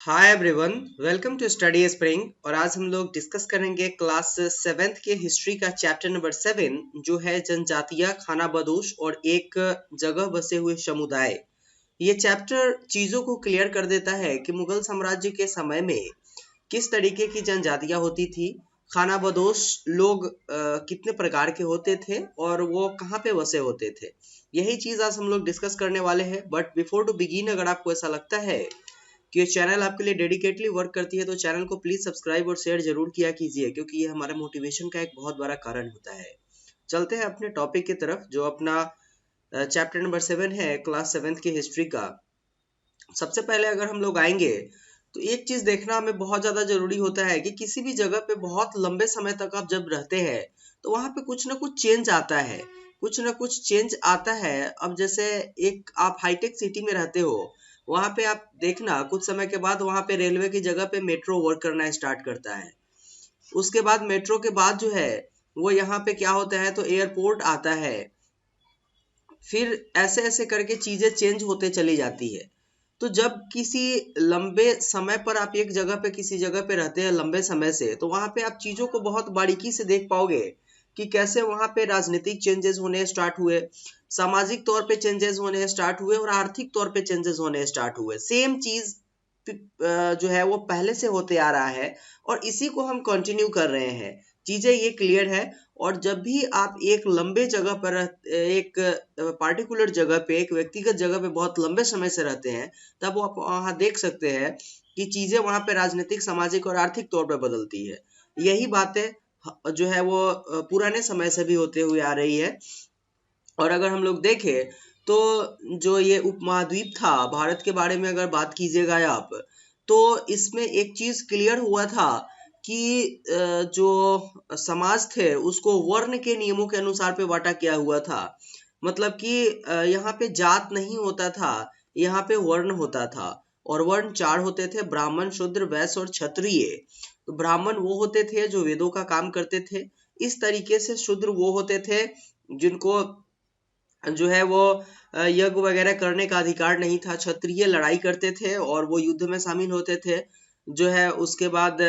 Hi everyone, welcome to Study Spring. और आज हम लोग डिस्कस करेंगे क्लास 7th के हिस्ट्री का चैप्टर नंबर 7 जो है जनजातीय खानाबदोश और एक जगह बसे हुए समुदाय। ये चैप्टर चीजों को क्लियर कर देता है कि मुगल साम्राज्य के समय में किस तरीके की जनजातियां होती थी, खानाबदोश लोग कितने प्रकार के होते थे और वो कहाँ पे बसे होते थे। यही चीज आज हम लोग डिस्कस करने वाले हैं। बट बिफोर टू बिगिन, अगर आपको ऐसा लगता है कि ये चैनल आपके लिए डेडिकेटली वर्क करती है तो चैनल को प्लीज सब्सक्राइब और शेयर जरूर किया कीजिए, क्योंकि ये हमारे मोटिवेशन का एक बहुत बड़ा कारण होता है। चलते हैं अपने टॉपिक की तरफ, जो अपना चैप्टर नंबर 7 है क्लास 7th की हिस्ट्री का। सबसे पहले अगर हम लोग आएंगे तो एक चीज देखना हमें बहुत ज्यादा जरूरी होता है कि किसी भी जगह पे बहुत लंबे समय तक आप जब रहते हैं तो वहां पे कुछ ना कुछ चेंज आता है, कुछ ना कुछ चेंज आता है। अब जैसे एक आप हाईटेक सिटी में रहते हो, वहां पे आप देखना कुछ समय के बाद वहां पे रेलवे की जगह पे मेट्रो वर्क करना स्टार्ट करता है। उसके बाद मेट्रो के बाद जो है वो यहाँ पे क्या होता है, तो एयरपोर्ट आता है। फिर ऐसे ऐसे करके चीजें चेंज होते चली जाती है। तो जब किसी लंबे समय पर आप एक जगह पे किसी जगह पे रहते हैं लंबे समय से, तो वहां पे आप चीजों को बहुत बारीकी से देख पाओगे कि कैसे वहां पे राजनीतिक चेंजेस होने स्टार्ट हुए, सामाजिक तौर पे चेंजेस होने स्टार्ट हुए और आर्थिक तौर पे चेंजेस होने स्टार्ट हुए। सेम चीज जो है वो पहले से होते आ रहा है और इसी को हम कंटिन्यू कर रहे हैं। चीजें ये क्लियर है। और जब भी आप एक लंबे जगह पर एक पार्टिकुलर जगह पे, एक व्यक्तिगत जगह पे बहुत लंबे समय से रहते हैं, तब वो आप वहां देख सकते हैं कि चीजें वहां पे राजनीतिक, सामाजिक और आर्थिक तौर पे बदलती है। यही बातें जो है वो पुराने समय से भी होते हुए आ रही है। और अगर हम लोग देखें तो जो ये उपमहाद्वीप था, भारत के बारे में अगर बात कीजिएगा आप, तो इसमें एक चीज क्लियर हुआ था कि जो समाज थे उसको वर्ण के नियमों के अनुसार पे बांटा किया हुआ था। मतलब कि यहाँ पे जात नहीं होता था, यहाँ पे वर्ण होता था। और वर्ण चार होते थे: ब्राह्मण, शूद्र, वैश्य और क्षत्रिय। तो ब्राह्मण वो होते थे जो वेदों का काम करते थे। इस तरीके से शूद्र वो होते थे जिनको जो है वो यज्ञ वगैरह करने का अधिकार नहीं था। क्षत्रिय लड़ाई करते थे और वो युद्ध में शामिल होते थे। जो है उसके बाद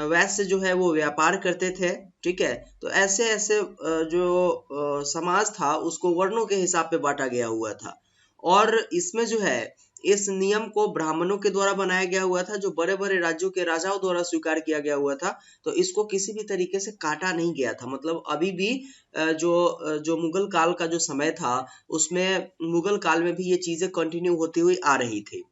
वैश्य जो है वो व्यापार करते थे। ठीक है, तो ऐसे ऐसे जो समाज था उसको वर्णों के हिसाब पे बांटा गया हुआ था। और इसमें जो है इस नियम को ब्राह्मणों के द्वारा बनाया गया हुआ था, जो बड़े बड़े राज्यों के राजाओं द्वारा स्वीकार किया गया हुआ था। तो इसको किसी भी तरीके से काटा नहीं गया था। मतलब अभी भी जो मुगल काल का जो समय था उसमें मुगल काल में भी ये चीजें कंटिन्यू होती हुई आ रही थी।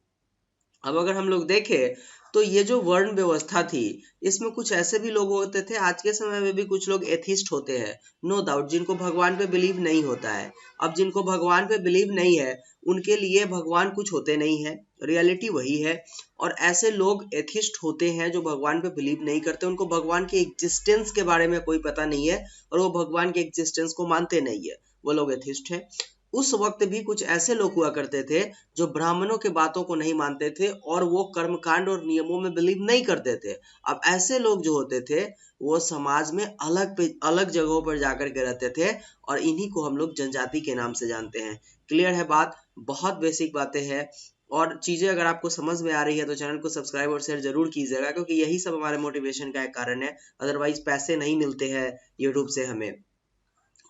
अब अगर हम लोग देखें तो ये जो वर्ण व्यवस्था थी, इसमें कुछ ऐसे भी लोग होते थे, आज के समय में भी कुछ लोग एथिस्ट होते हैं, नो डाउट, जिनको भगवान पे बिलीव नहीं होता है। अब जिनको भगवान पे बिलीव नहीं है उनके लिए भगवान कुछ होते नहीं है, रियलिटी वही है। और ऐसे लोग एथिस्ट होते हैं जो भगवान पे बिलीव नहीं करते, उनको भगवान के एग्जिस्टेंस के बारे में कोई पता नहीं है और वो भगवान के एग्जिस्टेंस को मानते नहीं है, वो लोग एथिस्ट है। उस वक्त भी कुछ ऐसे लोग हुआ करते थे जो ब्राह्मणों के बातों को नहीं मानते थे और वो कर्मकांड और नियमों में बिलीव नहीं करते थे। अब ऐसे लोग जो होते थे वो समाज में अलग जगहों पर जाकर के रहते थे और इन्हीं को हम लोग जनजाति के नाम से जानते हैं। क्लियर है बात? बहुत बेसिक बातें हैं। और चीजें अगर आपको समझ में आ रही है तो चैनल को सब्सक्राइब और शेयर जरूर कीजिएगा, क्योंकि यही सब हमारे मोटिवेशन का एक कारण है। अदरवाइज पैसे नहीं मिलते हैं यूट्यूब से हमें।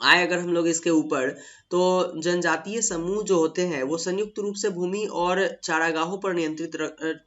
आए अगर हम लोग इसके ऊपर, तो जनजातीय समूह जो होते हैं वो संयुक्त रूप से भूमि और चारागाहों पर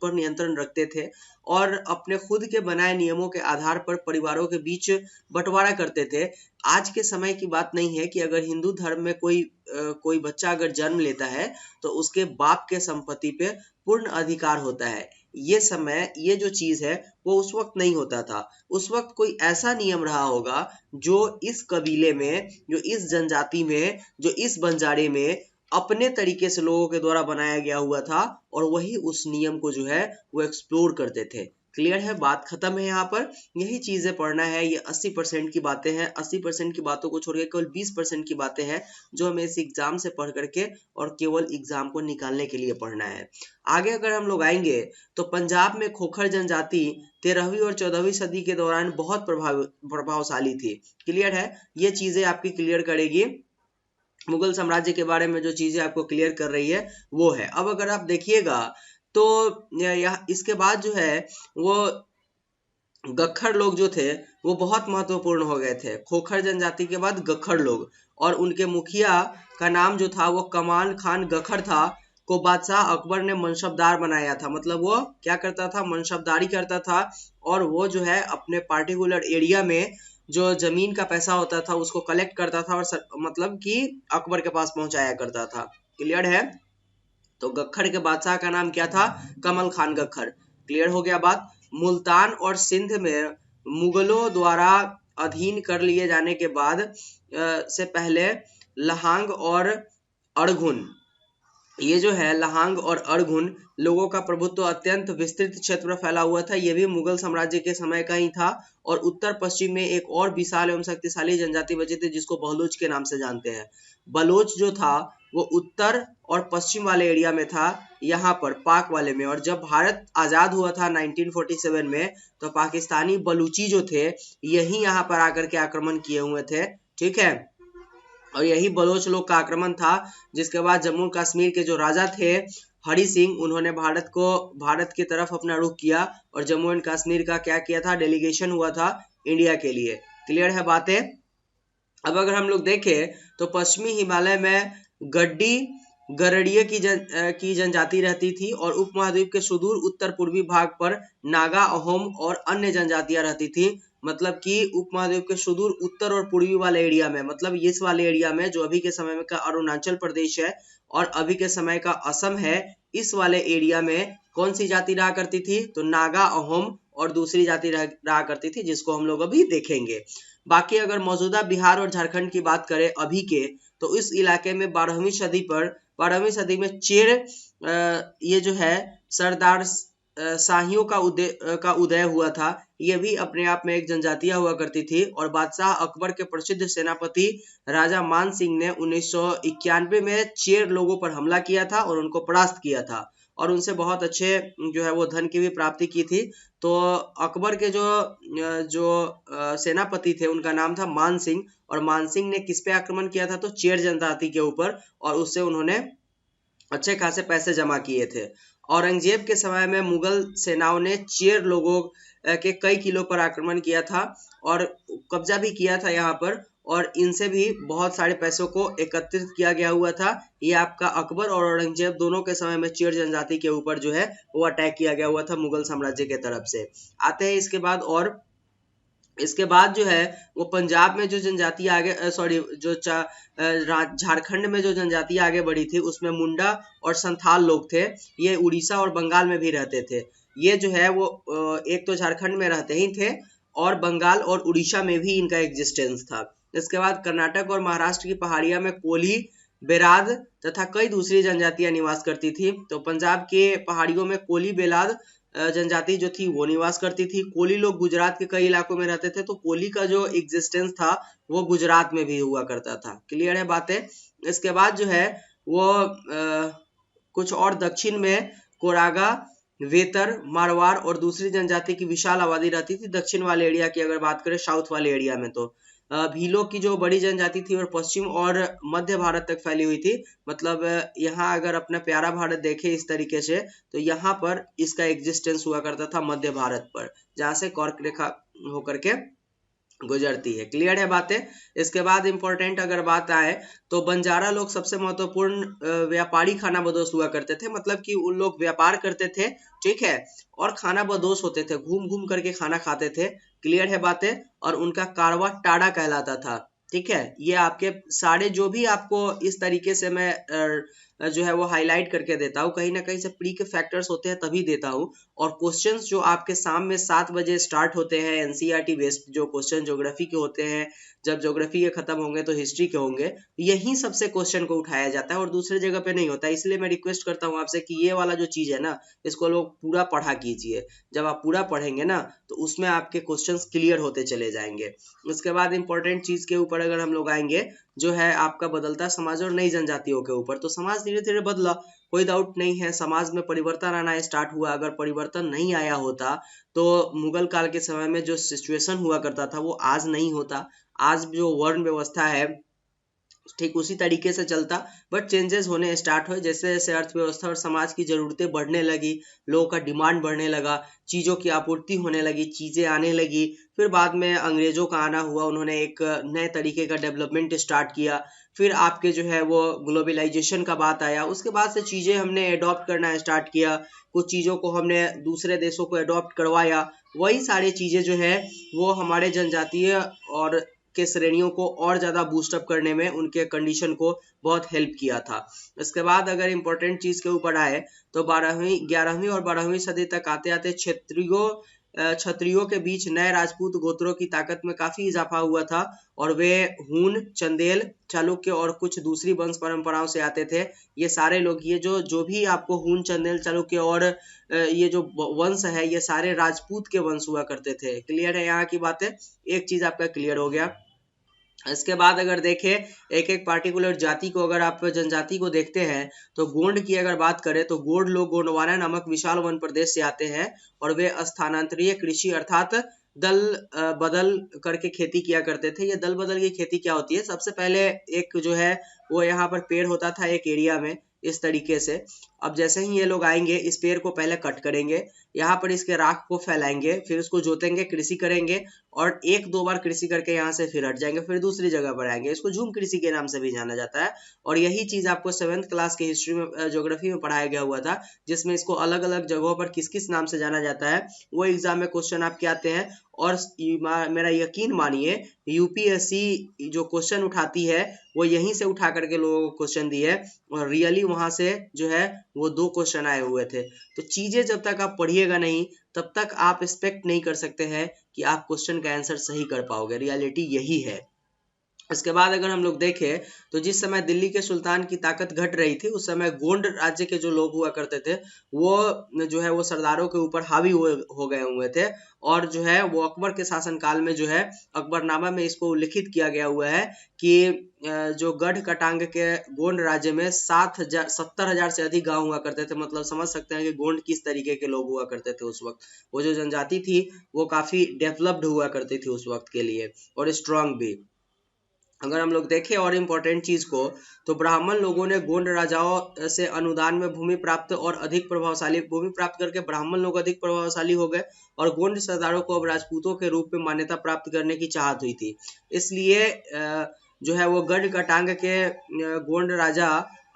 पर नियंत्रण रखते थे और अपने खुद के बनाए नियमों के आधार पर परिवारों के बीच बंटवारा करते थे। आज के समय की बात नहीं है कि अगर हिंदू धर्म में कोई बच्चा अगर जन्म लेता है तो उसके बाप के संपत्ति पे पूर्ण अधिकार होता है। ये जो चीज है वो उस वक्त नहीं होता था। उस वक्त कोई ऐसा नियम रहा होगा जो इस कबीले में, जो इस जनजाति में, जो इस बंजारे में अपने तरीके से लोगों के द्वारा बनाया गया हुआ था और वही उस नियम को जो है वो एक्सप्लोर करते थे। क्लियर है बात? खत्म है यहाँ पर। यही चीजें पढ़ना है। ये 80% की बातें हैं। 80% की बातों को छोड़ के केवल 20% की बातें हैं जो हमें इस एग्जाम से पढ़ करके और केवल एग्जाम को निकालने के लिए पढ़ना है। आगे अगर हम लोग आएंगे तो पंजाब में खोखर जनजाति 13वीं और 14वीं सदी के दौरान बहुत प्रभावशाली थी। क्लियर है? ये चीजें आपकी क्लियर करेगी, मुगल साम्राज्य के बारे में जो चीजें आपको क्लियर कर रही है वो है। अब अगर आप देखिएगा तो इसके बाद जो है वो गट्खर लोग जो थे वो बहुत महत्वपूर्ण हो गए थे। खोखर जनजाति के बाद गट्खर लोग, और उनके मुखिया का नाम जो था वो कमाल खान गट्खर था, को बादशाह अकबर ने मनसबदार बनाया था। मतलब वो क्या करता था, मनसबदारी करता था, और वो जो है अपने पार्टिकुलर एरिया में जो जमीन का पैसा होता था उसको कलेक्ट करता था और मतलब कि अकबर के पास पहुंचाया करता था। क्लियर है? तो गट्खर के बादशाह का नाम क्या था? कमल खान गट्खर। क्लियर हो गया बात। मुल्तान और सिंध में मुगलों द्वारा अधीन कर लिए जाने के बाद से पहले लहांग और अड़गुन, ये जो है लहांग और अड़गुन लोगों का प्रभुत्व अत्यंत विस्तृत क्षेत्र में फैला हुआ था। ये भी मुगल साम्राज्य के समय का ही था। और उत्तर पश्चिम में एक और विशाल एवं शक्तिशाली जनजाति बची थी जिसको बलोच के नाम से जानते हैं। बलोच जो था वो उत्तर और पश्चिम वाले एरिया में था, यहाँ पर पाक वाले में। और जब भारत आजाद हुआ था 1947 में, तो पाकिस्तानी बलूची जो थे यही यहाँ पर आकर के आक्रमण किए हुए थे। ठीक है, और यही बलोच लोग का आक्रमण था, जिसके बाद जम्मू कश्मीर के जो राजा थे हरि सिंह, उन्होंने भारत की तरफ अपना रुख किया और जम्मू एंड कश्मीर का क्या किया था, डेलीगेशन हुआ था इंडिया के लिए। क्लियर है बातें? अब अगर हम लोग देखें तो पश्चिमी हिमालय में गड्डी गरड़िए की जनजाति रहती थी, और उपमहाद्वीप के सुदूर उत्तर पूर्वी भाग पर नागा, अहोम और अन्य जनजातियां रहती थी। मतलब कि उपमहाद्वीप के सुदूर उत्तर और पूर्वी वाले एरिया में, मतलब इस वाले एरिया में जो अभी के समय में का अरुणाचल प्रदेश है और अभी के समय का असम है, इस वाले एरिया में कौन सी जाति रहा करती थी? तो नागा, अहोम और दूसरी जाति रहा करती थी, जिसको हम लोग अभी देखेंगे। बाकी अगर मौजूदा बिहार और झारखंड की बात करें अभी के, तो इस इलाके में 12वीं सदी में चेर ये जो है सरदार शाहियों का उदय हुआ था। ये भी अपने आप में एक जनजातियां हुआ करती थी। और बादशाह अकबर के प्रसिद्ध सेनापति राजा मान सिंह ने 1991 में चेर लोगों पर हमला किया था और उनको परास्त किया था, और उनसे बहुत अच्छे जो है वो धन की भी प्राप्ति की थी। तो अकबर के जो सेनापति थे उनका नाम था मान सिंह, और मान सिंह ने किस पे आक्रमण किया था? तो चेर जनजाति के ऊपर, और उससे उन्होंने अच्छे खासे पैसे जमा किए थे। औरंगजेब के समय में मुगल सेनाओं ने चेर लोगों के कई किलों पर आक्रमण किया था और कब्जा भी किया था यहाँ पर, और इनसे भी बहुत सारे पैसों को एकत्रित किया गया हुआ था। ये आपका अकबर और औरंगजेब दोनों के समय में चेर जनजाति के ऊपर जो है वो अटैक किया गया हुआ था मुगल साम्राज्य के तरफ से। आते हैं इसके बाद जो है वो पंजाब में जो जनजाति आगे सॉरी जो झारखंड में जो जनजाति आगे बढ़ी थी उसमें मुंडा और संथाल लोग थे। ये उड़ीसा और बंगाल में भी रहते थे। ये जो है वो एक तो झारखंड में रहते ही थे और बंगाल और उड़ीसा में भी इनका एग्जिस्टेंस था। इसके बाद कर्नाटक और महाराष्ट्र की पहाड़ियां में कोली, बेराद तथा कई दूसरी जनजातियां निवास करती थी। तो पंजाब के पहाड़ियों में कोली, बेलाद जनजाति जो थी वो निवास करती थी। कोली लोग गुजरात के कई इलाकों में रहते थे, तो कोली का जो एग्जिस्टेंस था वो गुजरात में भी हुआ करता था। क्लियर है बातें? इसके बाद जो है वो कुछ और दक्षिण में कोरागा, वेतर, मारवाड़ और दूसरी जनजाति की विशाल आबादी रहती थी। दक्षिण वाले एरिया की अगर बात करें, साउथ वाले एरिया में तो भीलों की जो बड़ी जनजाति थी और पश्चिम और मध्य भारत तक फैली हुई थी। मतलब यहाँ अगर अपना प्यारा भारत देखे इस तरीके से, तो यहाँ पर इसका एग्जिस्टेंस हुआ करता था मध्य भारत पर, जहाँ से कर्क रेखा होकर के गुजरती है। क्लियर है बातें? इसके बाद इंपॉर्टेंट अगर बात आए तो बंजारा लोग सबसे महत्वपूर्ण व्यापारी खाना बदोश हुआ करते थे। मतलब कि उन लोग व्यापार करते थे, ठीक है, और खाना बदोश होते थे, घूम घूम करके खाना खाते थे। क्लियर है बातें? और उनका कारवा टाड़ा कहलाता था। ठीक है, ये आपके सारे जो भी आपको इस तरीके से मैं जो है वो हाईलाइट करके देता हूँ, कहीं ना कहीं से प्री के फैक्टर्स होते हैं तभी देता हूँ। और क्वेश्चंस जो आपके शाम में 7 बजे स्टार्ट होते हैं, एनसीईआरटी बेस्ड जो क्वेश्चन ज्योग्राफी के होते हैं, जब ज्योग्राफी के खत्म होंगे तो हिस्ट्री के होंगे, यही सबसे क्वेश्चन को उठाया जाता है और दूसरे जगह पे नहीं होता है। इसलिए मैं रिक्वेस्ट करता हूँ आपसे कि ये वाला जो चीज है ना, इसको लोग पूरा पढ़ा कीजिए। जब आप पूरा पढ़ेंगे ना तो उसमें आपके क्वेश्चंस क्लियर होते चले जाएंगे। उसके बाद इंपॉर्टेंट चीज के ऊपर अगर हम लोग आएंगे, जो है आपका बदलता समाज और नई जनजातियों के ऊपर। तो समाज धीरे धीरे बदला, कोई डाउट नहीं है, समाज में परिवर्तन आना स्टार्ट हुआ। अगर परिवर्तन नहीं आया होता तो मुगल काल के समय में जो सिचुएशन हुआ करता था वो आज नहीं होता। आज जो वर्ण व्यवस्था है ठीक उसी तरीके से चलता, बट चेंजेस होने स्टार्ट हुए जैसे जैसे अर्थव्यवस्था और समाज की जरूरतें बढ़ने लगी, लोगों का डिमांड बढ़ने लगा, चीजों की आपूर्ति होने लगी, चीजें आने लगी। फिर बाद में अंग्रेजों का आना हुआ, उन्होंने एक नए तरीके का डेवलपमेंट स्टार्ट किया। फिर आपके जो है वो ग्लोबलाइजेशन का बात आया, उसके बाद से चीजें हमने अडॉप्ट करना स्टार्ट किया, कुछ चीजों को हमने दूसरे देशों को अडॉप्ट करवाया। वही सारी चीजें जो है वो हमारे जनजातीय और के श्रेणियों को और ज़्यादा बूस्टअप करने में उनके कंडीशन को बहुत हेल्प किया था। इसके बाद अगर इम्पोर्टेंट चीज़ के ऊपर आए तो 11वीं और 12वीं सदी तक आते आते क्षत्रियों के बीच नए राजपूत गोत्रों की ताकत में काफ़ी इजाफा हुआ था, और वे हून, चंदेल, चालुक्य और कुछ दूसरी वंश परंपराओं से आते थे। ये सारे लोग, ये जो भी आपको हून, चंदेल, चालुक्य और ये जो वंश है, ये सारे राजपूत के वंश हुआ करते थे। क्लियर है यहाँ की बातें? एक चीज आपका क्लियर हो गया। इसके बाद अगर देखें एक एक पार्टिकुलर जाति को, अगर आप जनजाति को देखते हैं तो गोंड की अगर बात करें तो गोंड लोग गोंडवाना नामक विशाल वन प्रदेश से आते हैं, और वे स्थानांतरीय कृषि अर्थात दल बदल करके खेती किया करते थे। ये दल बदल की खेती क्या होती है? सबसे पहले एक जो है वो यहाँ पर पेड़ होता था एक एरिया में इस तरीके से। अब जैसे ही ये लोग आएंगे, इस पेड़ को पहले कट करेंगे, यहाँ पर इसके राख को फैलाएंगे, फिर उसको जोतेंगे, कृषि करेंगे, और एक दो बार कृषि करके यहाँ से फिर हट जाएंगे, फिर दूसरी जगह पर आएंगे। इसको झूम कृषि के नाम से भी जाना जाता है। और यही चीज आपको 7th क्लास के हिस्ट्री में, ज्योग्राफी में पढ़ाया गया हुआ था, जिसमें इसको अलग अलग जगहों पर किस किस नाम से जाना जाता है वो एग्जाम में क्वेश्चन आपके आते हैं। और मेरा यकीन मानिए यूपीएससी जो क्वेश्चन उठाती है वो यहीं से उठा करके लोगों को क्वेश्चन दी है, और रियली वहां से जो है वो 2 क्वेश्चन आए हुए थे। तो चीजें जब तक आप पढ़िएगा नहीं तब तक आप एक्सपेक्ट नहीं कर सकते हैं कि आप क्वेश्चन का आंसर सही कर पाओगे। रियलिटी यही है। इसके बाद अगर हम लोग देखें तो जिस समय दिल्ली के सुल्तान की ताकत घट रही थी, उस समय गोंड राज्य के जो लोग हुआ करते थे वो जो है वो सरदारों के ऊपर हावी हो गए हुए थे। और जो है वो अकबर के शासन काल में जो है अकबरनामा में इसको उल्लिखित किया गया हुआ है कि जो गढ़ कटांग के गोंड राज्य में 70,000 से अधिक गांव हुआ करते थे। मतलब समझ सकते हैं कि गोंड किस तरीके के लोग हुआ करते थे उस वक्त। वो जो जनजाति थी वो काफी डेवलप्ड हुआ करती थी उस वक्त के लिए, और स्ट्रांग भी। अगर हम लोग देखें और इम्पोर्टेंट चीज को, तो ब्राह्मण लोगों ने गोंड राजाओं से अनुदान में भूमि प्राप्त और अधिक प्रभावशाली भूमि प्राप्त करके ब्राह्मण लोग अधिक प्रभावशाली हो गए, और गोंड सरदारों को अब राजपूतों के रूप में मान्यता प्राप्त करने की चाहत हुई थी। इसलिए जो है वो गढ़ कटांग के गोंड राजा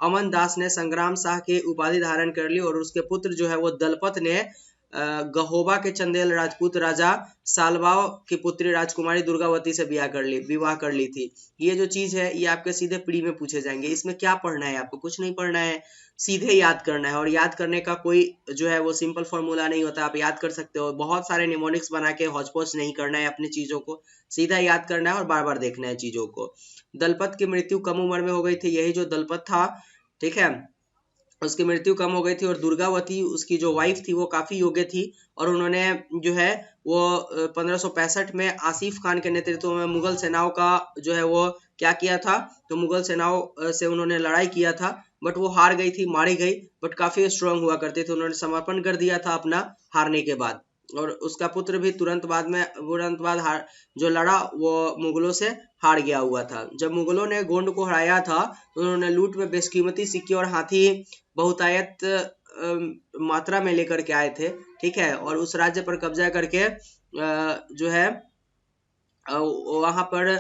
अमन दास ने संग्राम शाह की उपाधि धारण कर ली, और उसके पुत्र जो है वो दलपत ने गहोबा के चंदेल राजपूत राजा सालवाव की पुत्री राजकुमारी दुर्गावती से विवाह कर ली थी। ये जो चीज है ये आपके सीधे प्री में पूछे जाएंगे। इसमें क्या पढ़ना है? आपको कुछ नहीं पढ़ना है, सीधे याद करना है। और याद करने का कोई जो है वो सिंपल फॉर्मूला नहीं होता, आप याद कर सकते हो। बहुत सारे निमोनिक्स बना के हौच पौच नहीं करना है अपनी चीजों को, सीधा याद करना है और बार बार देखना है चीजों को। दलपत की मृत्यु कम उम्र में हो गई थी, यही जो दलपत था, ठीक है, उसकी मृत्यु कम हो गई थी। और दुर्गावती उसकी जो वाइफ थी वो काफी योग्य थी, और उन्होंने जो है वो 1565 में आसिफ खान के नेतृत्व में मुगल सेनाओं का जो है वो क्या किया था, तो मुगल सेनाओं से उन्होंने लड़ाई किया था, बट वो हार गई थी, मारी गई, बट काफी स्ट्रांग हुआ करती थी। उन्होंने समर्पण कर दिया था अपना हारने के बाद। और उसका पुत्र भी तुरंत बाद जो लड़ा वो मुगलों से हार गया हुआ था। जब मुगलों ने गोंड को हराया था तो उन्होंने लूट में बेशकीमती सिक्के और हाथी बहुतायत मात्रा में लेकर के आए थे, ठीक है, और उस राज्य पर कब्जा करके जो है वहां पर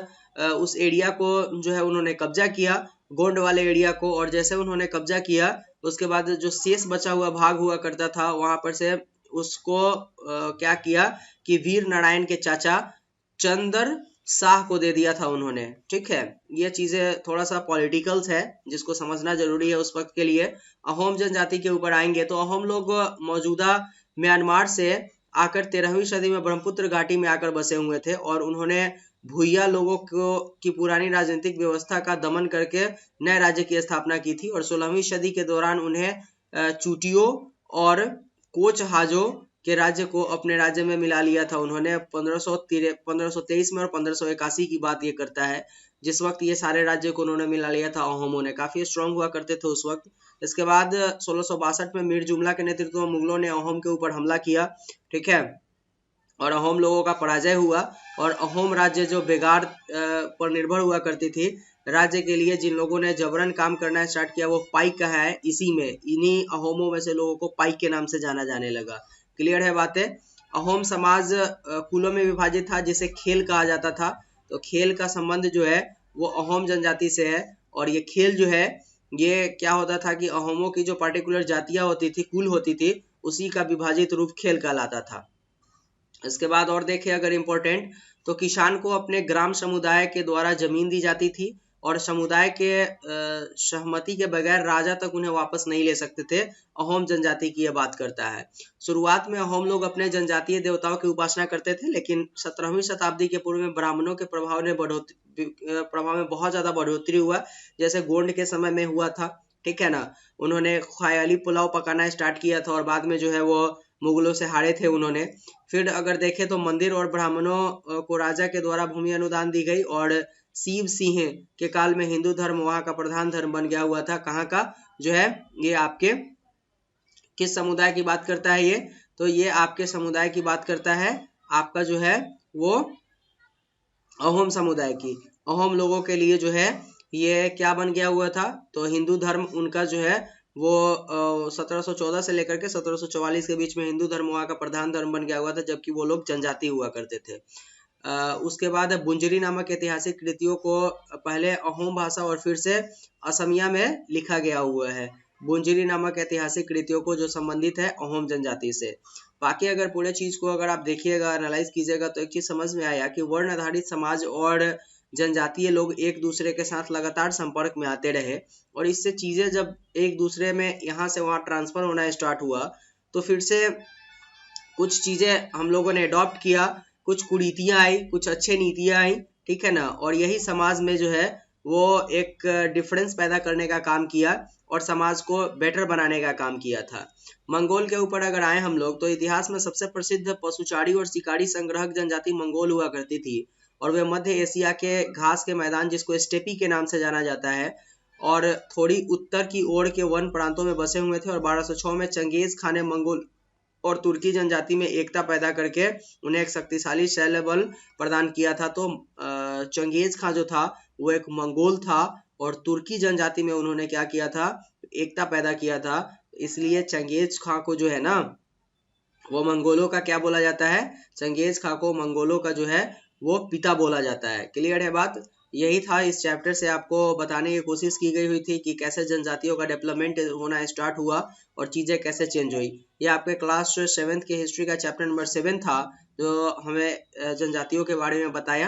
उस एरिया को जो है उन्होंने कब्जा किया, गोंड वाले एरिया को। और जैसे उन्होंने कब्जा किया उसके बाद जो शेष बचा हुआ भाग हुआ करता था वहां पर से उसको क्या किया कि वीर नारायण के चाचा चंदर शाह को दे दिया था उन्होंने, ठीक है। ये चीजें थोड़ा सा पॉलिटिकल्स है जिसको समझना जरूरी है उस वक्त के लिए। अहोम जनजाति के ऊपर आएंगे तो अहोम लोग मौजूदा म्यांमार से आकर 13वीं सदी में ब्रह्मपुत्र घाटी में आकर बसे हुए थे, और उन्होंने भूया लोगों को की पुरानी राजनीतिक व्यवस्था का दमन करके नए राज्य की स्थापना की थी। और 16वीं सदी के दौरान उन्हें चूटियों और कोचहाजों के राज्य को अपने राज्य में मिला लिया था उन्होंने। 1523 में और 1581 की बात ये करता है, जिस वक्त ये सारे राज्य को उन्होंने मिला लिया था। अहोमों ने काफी स्ट्रांग हुआ करते थे उस वक्त। इसके बाद 1662 में मीर जुमला के नेतृत्व में मुगलों ने अहोम के ऊपर हमला किया, ठीक है, और अहोम लोगों का पराजय हुआ। और अहोम राज्य जो बेगार पर निर्भर हुआ करती थी, राज्य के लिए जिन लोगों ने जबरन काम करना स्टार्ट किया वो पाइक का है। इसी में इन्हीं अहोमों में से लोगों को पाइक के नाम से जाना जाने लगा। क्लियर है बातें। अहोम समाज कुलों में विभाजित था जिसे खेल कहा जाता था। तो खेल का संबंध जो है वो अहोम जनजाति से है। और ये खेल जो है ये क्या होता था कि अहोमों की जो पार्टिकुलर जातियां होती थी, कुल होती थी, उसी का विभाजित रूप खेल कहलाता था। इसके बाद और देखें अगर इम्पोर्टेंट, तो किसान को अपने ग्राम समुदाय के द्वारा जमीन दी जाती थी और समुदाय के सहमति के बगैर राजा तक उन्हें वापस नहीं ले सकते थे। अहोम जनजाति की यह बात करता है। शुरुआत में अहोम लोग अपने जनजातीय देवताओं की उपासना करते थे, लेकिन 17वीं शताब्दी के पूर्व में ब्राह्मणों के प्रभाव में बहुत ज्यादा बढ़ोतरी हुआ, जैसे गोंड के समय में हुआ था। ठीक है ना। उन्होंने ख्याली पुलाव पकाना स्टार्ट किया था और बाद में जो है वो मुगलों से हारे थे उन्होंने। फिर अगर देखें तो मंदिर और ब्राह्मणों को राजा के द्वारा भूमि अनुदान दी गई और शिव सिंह के काल में हिंदू धर्म वहां का प्रधान धर्म बन गया हुआ था। कहाँ का जो है ये आपके किस समुदाय की बात करता है ये, तो ये आपके समुदाय की बात करता है, आपका जो है वो अहोम समुदाय की। अहोम लोगों के लिए जो है ये क्या बन गया हुआ था, तो हिंदू धर्म उनका जो है वो 1714 से लेकर के 1744 के बीच में हिंदू धर्म वहाँ का प्रधान धर्म बन गया हुआ था, जबकि वो लोग जनजाति हुआ करते थे। उसके बाद बुंजरी नामक ऐतिहासिक कृतियों को पहले अहोम भाषा और फिर से असमिया में लिखा गया हुआ है। बुंजरी नामक ऐतिहासिक कृतियों को जो संबंधित है अहोम जनजाति से। बाकी अगर पूरे चीज को अगर आप देखिएगा, एनालाइज कीजिएगा, तो एक चीज समझ में आया कि वर्ण आधारित समाज और जनजातीय लोग एक दूसरे के साथ लगातार संपर्क में आते रहे और इससे चीजें जब एक दूसरे में यहाँ से वहाँ ट्रांसफर होना स्टार्ट हुआ तो फिर से कुछ चीजें हम लोगों ने अडॉप्ट किया, कुछ कुरीतियां आई, कुछ अच्छे नीतियां आई। ठीक है ना। और यही समाज में जो है वो एक डिफरेंस पैदा करने का काम किया और समाज को बेटर बनाने का काम किया था। मंगोल के ऊपर अगर आए हम लोग, तो इतिहास में सबसे प्रसिद्ध पशुचारी और शिकारी संग्राहक जनजाति मंगोल हुआ करती थी और वे मध्य एशिया के घास के मैदान, जिसको स्टेपी के नाम से जाना जाता है, और थोड़ी उत्तर की ओर के वन प्रांतों में बसे हुए थे। और 1206 में चंगेज खान ने मंगोल और तुर्की जनजाति में एकता पैदा करके उन्हें एक शक्तिशाली शैल्य बल प्रदान किया था। तो चंगेज खान जो था वो एक मंगोल था और तुर्की जनजाति में उन्होंने क्या किया था, एकता पैदा किया था। इसलिए चंगेज खान को जो है ना वो मंगोलों का क्या बोला जाता है, चंगेज खान को मंगोलों का जो है वो पिता बोला जाता है। क्लियर है बात। यही था इस चैप्टर से आपको बताने की कोशिश की गई हुई थी कि कैसे जनजातियों का डेवलपमेंट होना स्टार्ट हुआ और चीजें कैसे चेंज हुई। ये आपके क्लास 7th के हिस्ट्री का चैप्टर नंबर 7 था जो हमें जनजातियों के बारे में बताया।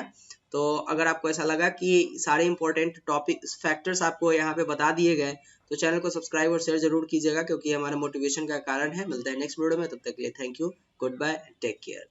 तो अगर आपको ऐसा लगा कि सारे इंपॉर्टेंट टॉपिक फैक्टर्स आपको यहाँ पे बता दिए गए, तो चैनल को सब्सक्राइब और शेयर जरूर कीजिएगा, क्योंकि हमारा मोटिवेशन का कारण है। मिलता है नेक्स्ट वीडियो में, तब तक के लिए thank you, goodbye, take care.